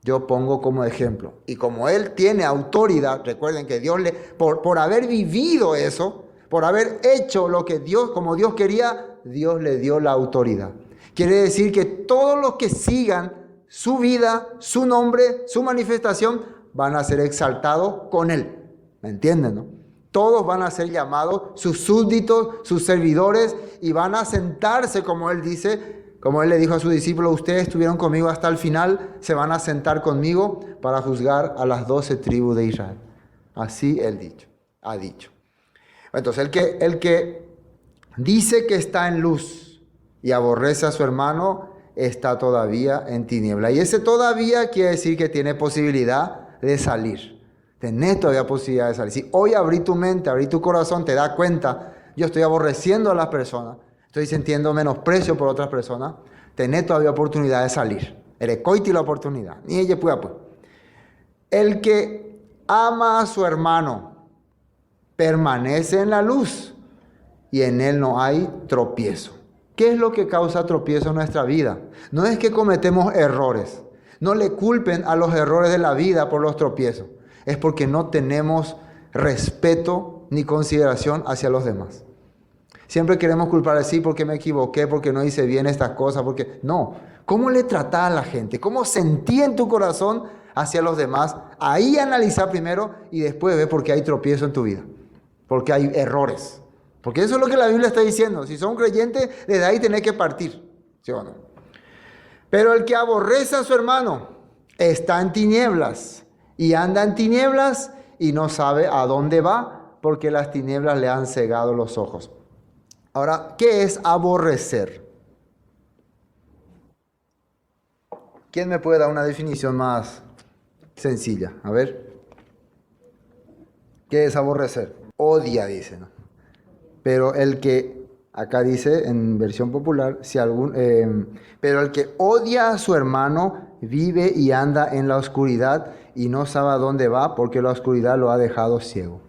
Yo pongo como ejemplo. Y como Él tiene autoridad, recuerden que Dios por haber vivido eso, por haber hecho lo que Dios, como Dios quería, Dios le dio la autoridad. Quiere decir que todos los que sigan su vida, su nombre, su manifestación, van a ser exaltados con Él. ¿Me entienden, no? Todos van a ser llamados sus súbditos, sus servidores, y van a sentarse, como Él dice, como Él le dijo a sus discípulos, ustedes estuvieron conmigo hasta el final, se van a sentar conmigo para juzgar a las 12 tribus de Israel. Así Él ha dicho. Entonces, el que dice que está en luz y aborrece a su hermano, está todavía en tiniebla. Y ese todavía quiere decir que tiene posibilidad de salir. Tenés todavía posibilidad de salir. Si hoy abrí tu mente, abrí tu corazón, te das cuenta, yo estoy aborreciendo a las personas, estoy sintiendo menosprecio por otras personas, tenés todavía oportunidad de salir. Erecoiti la oportunidad. Ni ella pueda, pues. El que ama a su hermano permanece en la luz y en él no hay tropiezo. ¿Qué es lo que causa tropiezo en nuestra vida? No es que cometemos errores. No le culpen a los errores de la vida por los tropiezos. Es porque no tenemos respeto ni consideración hacia los demás. Siempre queremos culpar, sí, porque me equivoqué, porque no hice bien estas cosas, porque... No. ¿Cómo le tratás a la gente? ¿Cómo sentí en tu corazón hacia los demás? Ahí analizar primero y después ver por qué hay tropiezo en tu vida. porque hay errores. Porque eso es lo que la Biblia está diciendo. Si son creyentes, desde ahí tenés que partir. ¿Sí o no? Pero el que aborrece a su hermano está en tinieblas y anda en tinieblas y no sabe a dónde va porque las tinieblas le han cegado los ojos. Ahora, ¿qué es aborrecer? ¿Quién me puede dar una definición más sencilla? A ver. ¿Qué es aborrecer? Odia, dice, ¿no? Pero el que, acá dice en versión popular, pero el que odia a su hermano vive y anda en la oscuridad y no sabe a dónde va porque la oscuridad lo ha dejado ciego.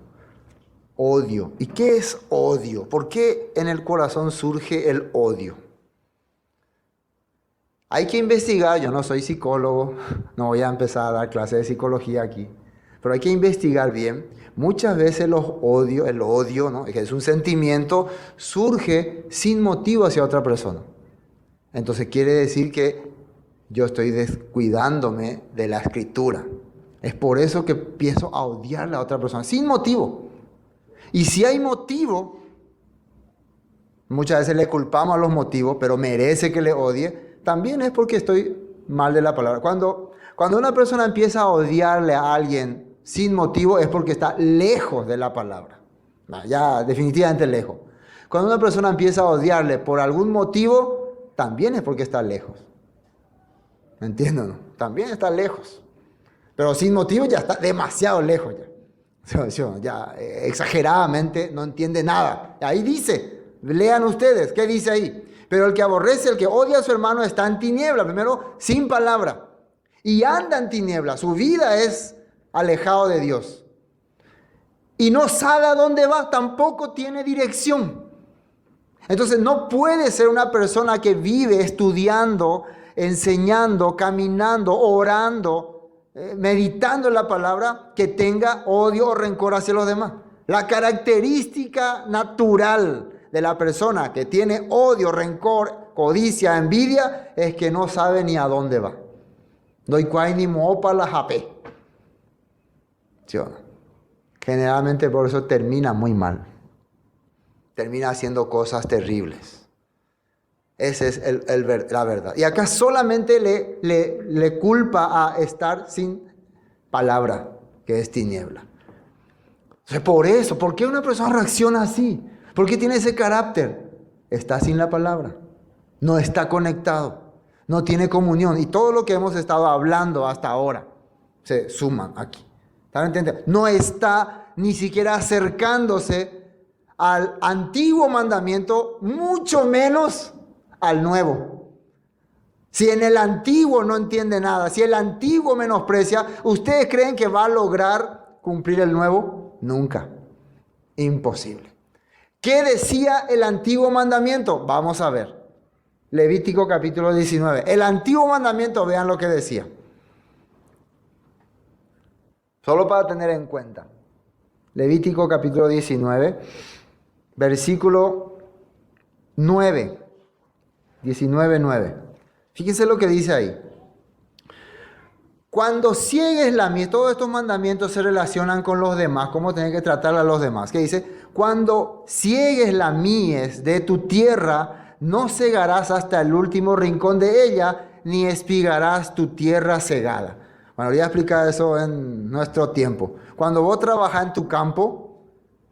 Odio. ¿Y qué es odio? ¿Por qué en el corazón surge el odio? Hay que investigar, yo no soy psicólogo, no voy a empezar a dar clases de psicología aquí, pero hay que investigar bien. Muchas veces el odio, ¿no? Que es un sentimiento, surge sin motivo hacia otra persona. Entonces quiere decir que yo estoy descuidándome de la escritura. Es por eso que empiezo a odiar a la otra persona, sin motivo. Y si hay motivo, muchas veces le culpamos a los motivos, pero merece que le odie, también es porque estoy mal de la palabra. Cuando una persona empieza a odiarle a alguien sin motivo es porque está lejos de la palabra. Ya definitivamente lejos. Cuando una persona empieza a odiarle por algún motivo, también es porque está lejos. ¿Me entienden? ¿No? También está lejos. Pero sin motivo ya está demasiado lejos ya. Ya exageradamente no entiende nada. Ahí dice, lean ustedes, ¿qué dice ahí? Pero el que aborrece, el que odia a su hermano está en tiniebla, primero sin palabra. Y anda en tiniebla, su vida es alejado de Dios. Y no sabe a dónde va, tampoco tiene dirección. Entonces no puede ser una persona que vive estudiando, enseñando, caminando, orando, meditando en la palabra, que tenga odio o rencor hacia los demás. La característica natural de la persona que tiene odio, rencor, codicia, envidia, es que no sabe ni a dónde va. Doy cuay ni mopa la japé. ¿Sí o no? Generalmente por eso termina muy mal. Termina haciendo cosas terribles. Esa es la verdad. Y acá solamente le culpa a estar sin palabra, que es tiniebla. Entonces, por eso, ¿por qué una persona reacciona así? ¿Por qué tiene ese carácter? Está sin la palabra. No está conectado. No tiene comunión. Y todo lo que hemos estado hablando hasta ahora se suman aquí. ¿Están entendiendo? No está ni siquiera acercándose al antiguo mandamiento, mucho menos al nuevo. Si en el antiguo no entiende nada, si el antiguo menosprecia, ¿ustedes creen que va a lograr cumplir el nuevo? Nunca. Imposible. ¿Qué decía el antiguo mandamiento? Vamos a ver. Levítico capítulo 19. El antiguo mandamiento, vean lo que decía. Solo para tener en cuenta. Levítico capítulo 19, versículo 9. 19:9. Fíjense lo que dice ahí. Cuando ciegues la mies, todos estos mandamientos se relacionan con los demás, cómo tenés que tratar a los demás. ¿Qué dice? Cuando ciegues la mies de tu tierra, no cegarás hasta el último rincón de ella, ni espigarás tu tierra cegada. Bueno, voy a explicar eso en nuestro tiempo. Cuando vos trabajas en tu campo,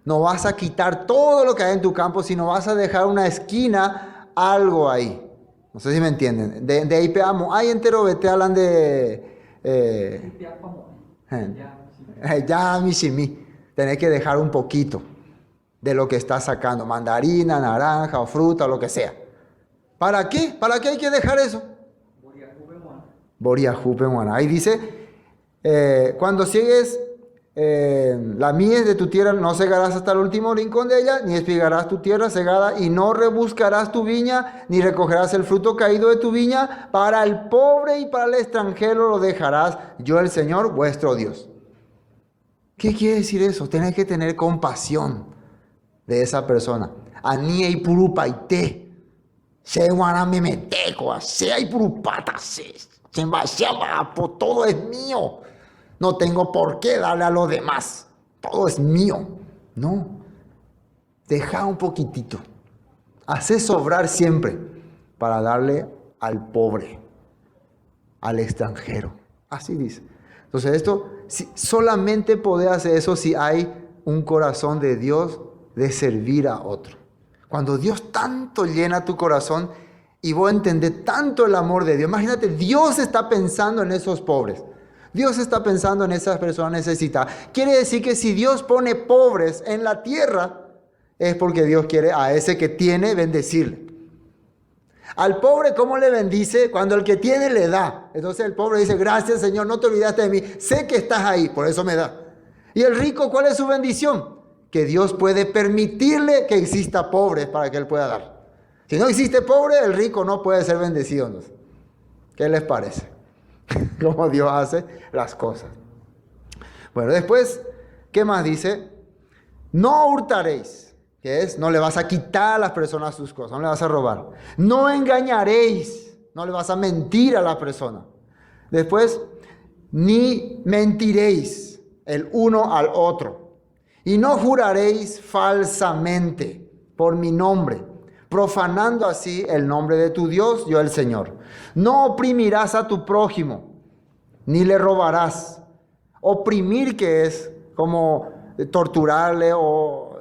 no vas a quitar todo lo que hay en tu campo, sino vas a dejar una esquina, algo ahí. No sé si me entienden. De ahí peamos. Ahí entero vete hablan de... ya, mishimi. Tenés que dejar un poquito de lo que estás sacando. Mandarina, naranja o fruta o lo que sea. ¿Para qué? ¿Para qué hay que dejar eso? Boriahu Pemuana. Ahí dice, cuando sigues la mies de tu tierra, no cegarás hasta el último rincón de ella, ni espigarás tu tierra cegada, y no rebuscarás tu viña, ni recogerás el fruto caído de tu viña. Para el pobre y para el extranjero lo dejarás, yo el Señor vuestro Dios. ¿Qué quiere decir eso? Tenés que tener compasión de esa persona. Anie y purupaite. Se guarame meteco, se hay purupata, se todo es mío. No tengo por qué darle a los demás. Todo es mío. No. deja un poquitito. Hacé sobrar siempre para darle al pobre, al extranjero. Así dice. Entonces esto, solamente podés hacer eso si hay un corazón de Dios de servir a otro. Cuando Dios tanto llena tu corazón y vos entendés tanto el amor de Dios. Imagínate, Dios está pensando en esos pobres. Dios está pensando en esas personas necesitadas. Quiere decir que si Dios pone pobres en la tierra, es porque Dios quiere a ese que tiene bendecirle. Al pobre, ¿cómo le bendice? Cuando el que tiene le da. Entonces el pobre dice, gracias Señor, no te olvidaste de mí. Sé que estás ahí, por eso me da. Y el rico, ¿cuál es su bendición? Que Dios puede permitirle que exista pobre para que él pueda dar. Si no existe pobre, el rico no puede ser bendecido. Entonces, ¿qué les parece? Cómo Dios hace las cosas. Bueno, después, ¿qué más dice? No hurtaréis, que es, no le vas a quitar a las personas sus cosas, no le vas a robar. No engañaréis, no le vas a mentir a la persona. Después, ni mentiréis el uno al otro. Y no juraréis falsamente por mi nombre, profanando así el nombre de tu Dios, yo el Señor. No oprimirás a tu prójimo, ni le robarás. Oprimir, que es como torturarle o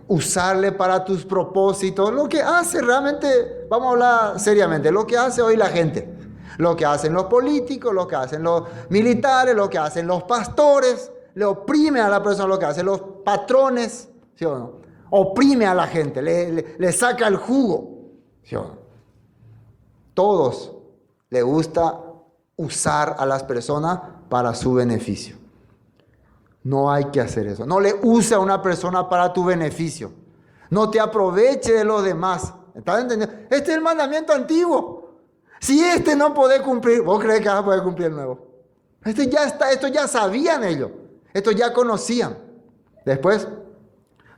usarle para tus propósitos. Lo que hace realmente, vamos a hablar seriamente, lo que hace hoy la gente. Lo que hacen los políticos, lo que hacen los militares, lo que hacen los pastores. Le oprime a la persona, lo que hacen los patrones, ¿sí o no? Oprime a la gente, le saca el jugo, ¿sí o no? Todos le gusta usar a las personas para su beneficio. No hay que hacer eso. No le use a una persona para tu beneficio. No te aproveche de los demás. ¿Estás entendiendo? Este es el mandamiento antiguo. Si este no podés cumplir, ¿vos crees que vas a poder cumplir el nuevo? Esto ya sabían ellos. Esto ya conocían. Después,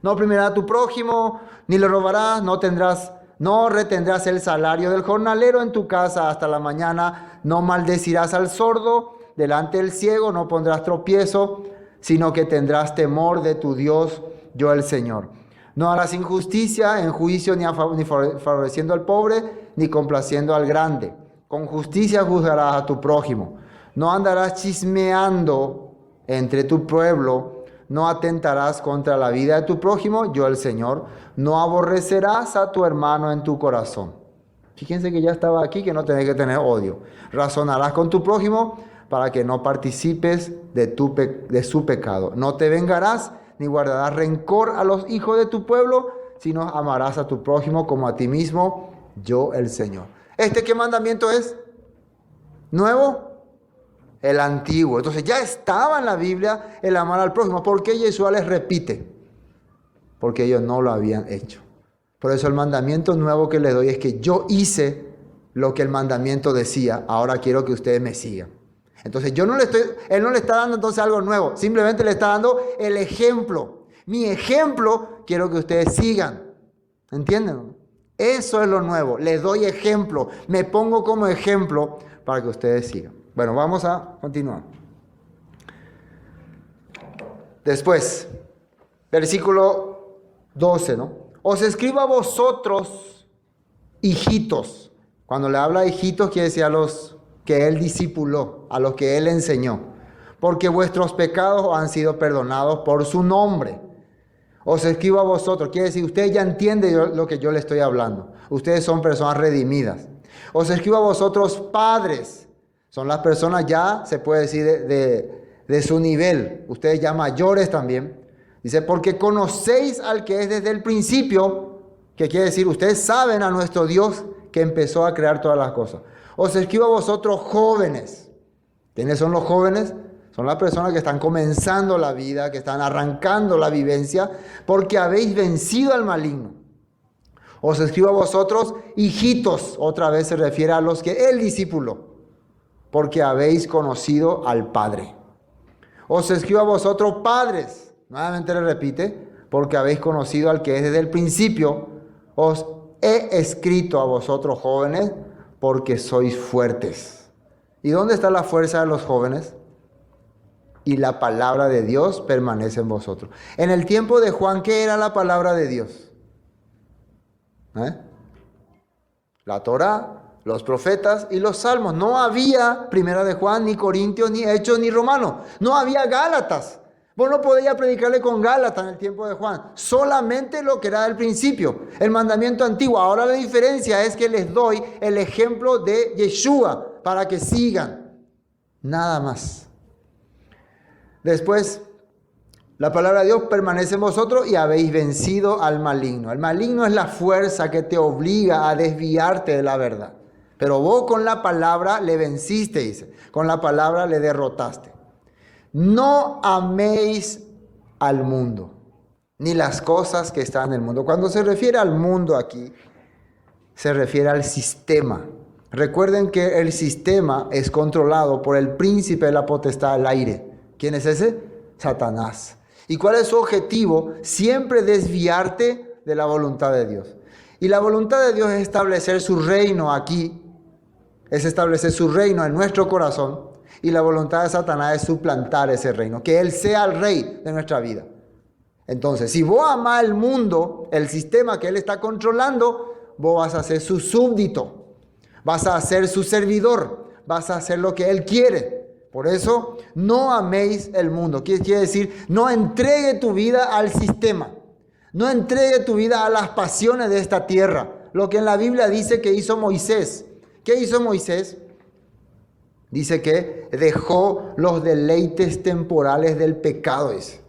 no oprimirás a tu prójimo, ni le robarás, no retendrás el salario del jornalero en tu casa hasta la mañana, no maldecirás al sordo, delante del ciego no pondrás tropiezo, sino que tendrás temor de tu Dios, yo el Señor. No harás injusticia en juicio, ni favoreciendo al pobre, ni complaciendo al grande. Con justicia juzgarás a tu prójimo. No andarás chismeando entre tu pueblo, no atentarás contra la vida de tu prójimo, yo el Señor. No aborrecerás a tu hermano en tu corazón. Fíjense que ya estaba aquí, que no tenés que tener odio. Razonarás con tu prójimo para que no participes de su pecado. No te vengarás ni guardarás rencor a los hijos de tu pueblo, sino amarás a tu prójimo como a ti mismo, yo el Señor. ¿Qué mandamiento es? ¿Nuevo? El antiguo. Entonces ya estaba en la Biblia el amar al prójimo. ¿Por qué Yeshua les repite? Porque ellos no lo habían hecho. Por eso el mandamiento nuevo que les doy es que yo hice lo que el mandamiento decía. Ahora quiero que ustedes me sigan. Entonces él no le está dando entonces algo nuevo. Simplemente le está dando el ejemplo. Mi ejemplo quiero que ustedes sigan. ¿Entienden? Eso es lo nuevo. Les doy ejemplo. Me pongo como ejemplo para que ustedes sigan. Bueno, vamos a continuar. Después, versículo 12, ¿no? Os escribo a vosotros, hijitos. Cuando le habla a hijitos, quiere decir a los que él discipuló, a los que él enseñó. Porque vuestros pecados han sido perdonados por su nombre. Os escribo a vosotros, quiere decir, ustedes ya entienden lo que yo le estoy hablando. Ustedes son personas redimidas. Os escribo a vosotros, padres. Son las personas ya, se puede decir, de su nivel. Ustedes ya mayores también. Dice, porque conocéis al que es desde el principio, que quiere decir, ustedes saben a nuestro Dios que empezó a crear todas las cosas. Os escribo a vosotros jóvenes. ¿Quiénes son los jóvenes? Son las personas que están comenzando la vida, que están arrancando la vivencia, porque habéis vencido al maligno. Os escribo a vosotros, hijitos, otra vez se refiere a los que él discipuló, porque habéis conocido al Padre. Os escribo a vosotros, padres, nuevamente le repite, porque habéis conocido al que es desde el principio. Os he escrito a vosotros, jóvenes, porque sois fuertes. ¿Y dónde está la fuerza de los jóvenes? Y la palabra de Dios permanece en vosotros. En el tiempo de Juan, ¿qué era la palabra de Dios? ¿Eh? La Torá, los profetas y los salmos. No había Primera de Juan, ni Corintios, ni Hechos, ni Romanos. No había Gálatas. Vos no podías predicarle con Gálatas en el tiempo de Juan. Solamente lo que era del principio, el mandamiento antiguo. Ahora la diferencia es que les doy el ejemplo de Yeshua para que sigan. Nada más. Después, la palabra de Dios permanece en vosotros y habéis vencido al maligno. El maligno es la fuerza que te obliga a desviarte de la verdad. Pero vos con la palabra le venciste, dice. Con la palabra le derrotaste. No améis al mundo, ni las cosas que están en el mundo. Cuando se refiere al mundo aquí, se refiere al sistema. Recuerden que el sistema es controlado por el príncipe de la potestad del aire. ¿Quién es ese? Satanás. ¿Y cuál es su objetivo? Siempre desviarte de la voluntad de Dios. Y la voluntad de Dios es establecer su reino aquí, es establecer su reino en nuestro corazón. Y la voluntad de Satanás es suplantar ese reino, que Él sea el rey de nuestra vida. Entonces, si vos amás el mundo, el sistema que Él está controlando, vos vas a ser su súbdito, vas a ser su servidor, vas a hacer lo que Él quiere. Por eso, no améis el mundo. ¿Qué quiere decir? No entregue tu vida al sistema, no entregue tu vida a las pasiones de esta tierra. Lo que en la Biblia dice que hizo Moisés. ¿Qué hizo Moisés? Dice que dejó los deleites temporales del pecado. Dice.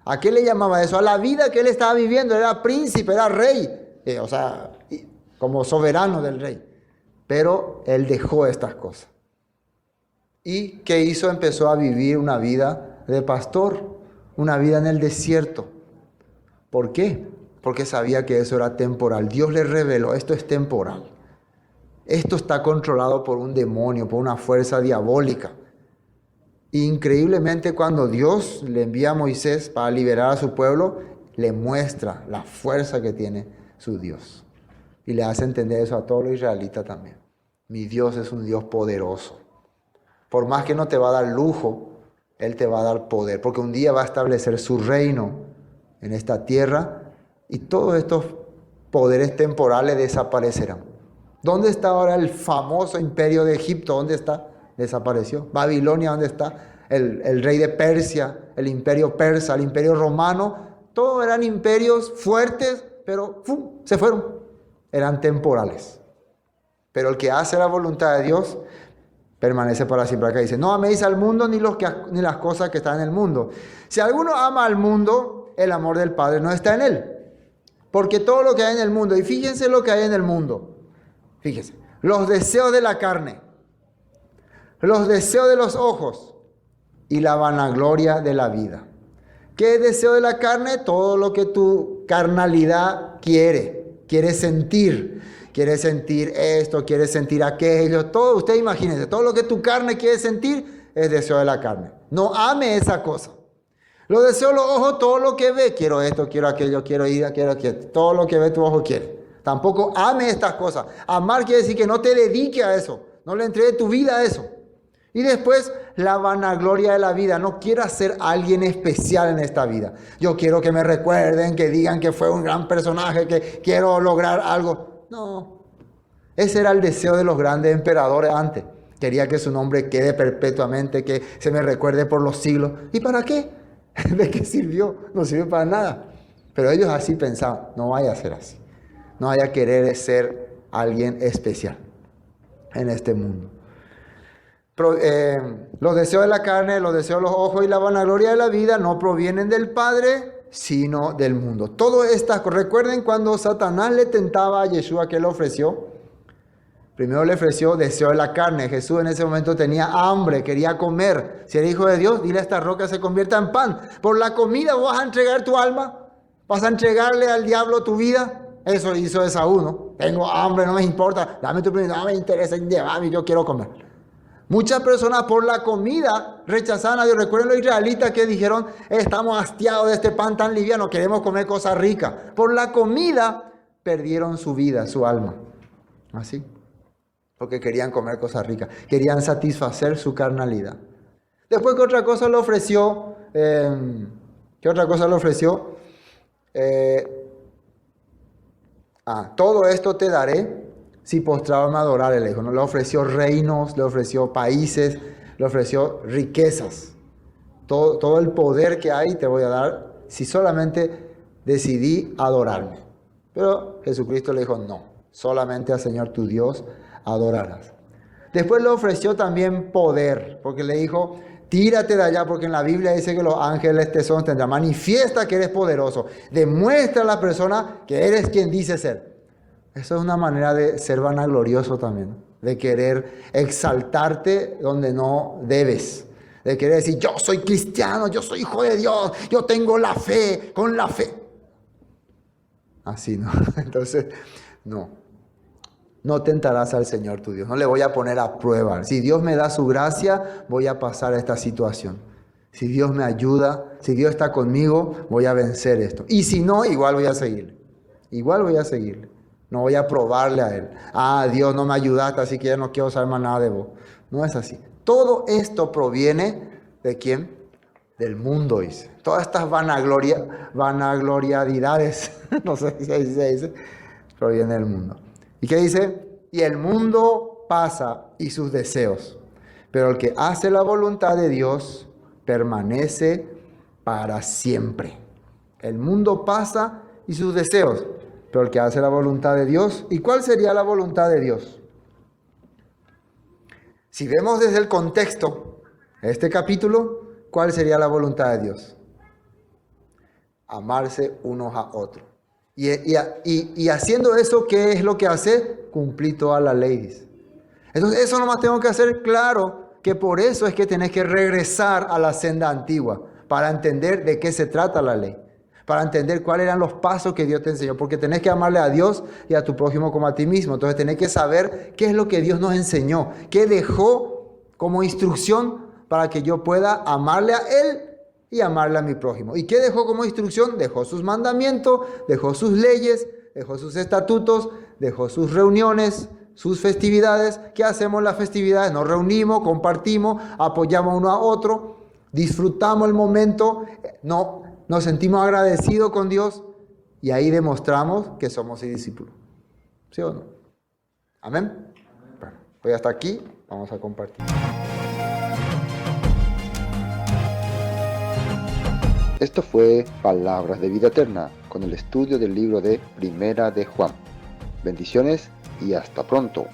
¿A qué le llamaba eso? A la vida que él estaba viviendo. Era príncipe, era rey. O sea, como soberano del rey. Pero él dejó estas cosas. ¿Y qué hizo? Empezó a vivir una vida de pastor. Una vida en el desierto. ¿Por qué? Porque sabía que eso era temporal. Dios le reveló, esto es temporal. Esto está controlado por un demonio, por una fuerza diabólica. Increíblemente, cuando Dios le envía a Moisés para liberar a su pueblo, le muestra la fuerza que tiene su Dios. Y le hace entender eso a todos los israelitas también. Mi Dios es un Dios poderoso. Por más que no te va a dar lujo, Él te va a dar poder. Porque un día va a establecer su reino en esta tierra y todos estos poderes temporales desaparecerán. ¿Dónde está ahora el famoso imperio de Egipto? ¿Dónde está? Desapareció. Babilonia, ¿dónde está? El rey de Persia, el imperio persa, el imperio romano. Todos eran imperios fuertes, pero ¡fum!, se fueron. Eran temporales. Pero el que hace la voluntad de Dios permanece para siempre. Acá dice, no améis al mundo ni las cosas que están en el mundo. Si alguno ama al mundo, el amor del Padre no está en él. Porque todo lo que hay en el mundo, y fíjense lo que hay en el mundo. Fíjense, los deseos de la carne, los deseos de los ojos y la vanagloria de la vida. ¿Qué es deseo de la carne? Todo lo que tu carnalidad quiere sentir. Quiere sentir esto, quiere sentir aquello. Todo, usted imagínese, todo lo que tu carne quiere sentir es deseo de la carne. No ame esa cosa. Los deseos de los ojos, todo lo que ve. Quiero esto, quiero aquello, quiero ir, quiero aquello. Todo lo que ve tu ojo quiere. Tampoco ame estas cosas. Amar quiere decir que no te dedique a eso. No le entregue tu vida a eso. Y después, la vanagloria de la vida. No quieras ser alguien especial en esta vida. Yo quiero que me recuerden, que digan que fue un gran personaje, que quiero lograr algo. No. Ese era el deseo de los grandes emperadores antes. Quería que su nombre quede perpetuamente, que se me recuerde por los siglos. ¿Y para qué? ¿De qué sirvió? No sirvió para nada. Pero ellos así pensaban. No vaya a ser así. No vaya a querer ser alguien especial en este mundo. Los deseos de la carne, los deseos de los ojos y la vanagloria de la vida no provienen del Padre, sino del mundo. Todo esto, recuerden cuando Satanás le tentaba a Yeshua, ¿qué le ofreció? Primero le ofreció deseo de la carne. Jesús en ese momento tenía hambre, quería comer. Si eres hijo de Dios, dile a esta roca se convierta en pan. Por la comida vos vas a entregar tu alma, vas a entregarle al diablo tu vida. Eso hizo Esaú, ¿no? Tengo hambre, no me importa, dame tu primero, no me interesa, llévame, yo quiero comer. Muchas personas por la comida rechazaban a Dios. Recuerden los israelitas que dijeron, estamos hastiados de este pan tan liviano, queremos comer cosas ricas. Por la comida perdieron su vida, su alma. Así. Porque querían comer cosas ricas, querían satisfacer su carnalidad. Después, ¿qué otra cosa le ofreció? Todo esto te daré si postrado me adorare, le dijo, ¿no? Le ofreció reinos, le ofreció países, le ofreció riquezas. Todo el poder que hay te voy a dar si solamente decidí adorarme. Pero Jesucristo le dijo, no, solamente al Señor tu Dios adorarás. Después le ofreció también poder, porque le dijo, tírate de allá, porque en la Biblia dice que los ángeles te sostendrán. Manifiesta que eres poderoso. Demuestra a la persona que eres quien dice ser. Eso es una manera de ser vanaglorioso también, de querer exaltarte donde no debes. De querer decir, yo soy cristiano, yo soy hijo de Dios, yo tengo la fe, con la fe. Así, ¿no? Entonces, no tentarás al Señor tu Dios, no le voy a poner a prueba. Si Dios me da su gracia, voy a pasar esta situación. Si Dios me ayuda, si Dios está conmigo, voy a vencer esto. Y si no, igual voy a seguirle. Igual voy a seguirle. No voy a probarle a Él. Dios no me ayudaste, así que ya no quiero saber más nada de vos. No es así. Todo esto proviene ¿de quién? Del mundo, dice. Todas estas vanagloriadidades, no sé si se dice, provienen del mundo. ¿Y qué dice? Y el mundo pasa y sus deseos, pero el que hace la voluntad de Dios permanece para siempre. El mundo pasa y sus deseos, pero el que hace la voluntad de Dios. ¿Y cuál sería la voluntad de Dios? Si vemos desde el contexto de este capítulo, ¿cuál sería la voluntad de Dios? Amarse unos a otros. Y haciendo eso, ¿qué es lo que hace? Cumplir toda la ley, dice. Entonces, eso nomás tengo que hacer claro, que por eso es que tenés que regresar a la senda antigua, para entender de qué se trata la ley, para entender cuáles eran los pasos que Dios te enseñó, porque tenés que amarle a Dios y a tu prójimo como a ti mismo. Entonces tenés que saber qué es lo que Dios nos enseñó, qué dejó como instrucción para que yo pueda amarle a Él y amarle a mi prójimo. ¿Y qué dejó como instrucción? Dejó sus mandamientos, dejó sus leyes, dejó sus estatutos, dejó sus reuniones, sus festividades. ¿Qué hacemos en las festividades? Nos reunimos, compartimos, apoyamos uno a otro, disfrutamos el momento, nos sentimos agradecidos con Dios y ahí demostramos que somos sus discípulos. ¿Sí o no? ¿Amén? Bueno, pues hasta aquí vamos a compartir. Esto fue Palabras de Vida Eterna con el estudio del libro de Primera de Juan. Bendiciones y hasta pronto.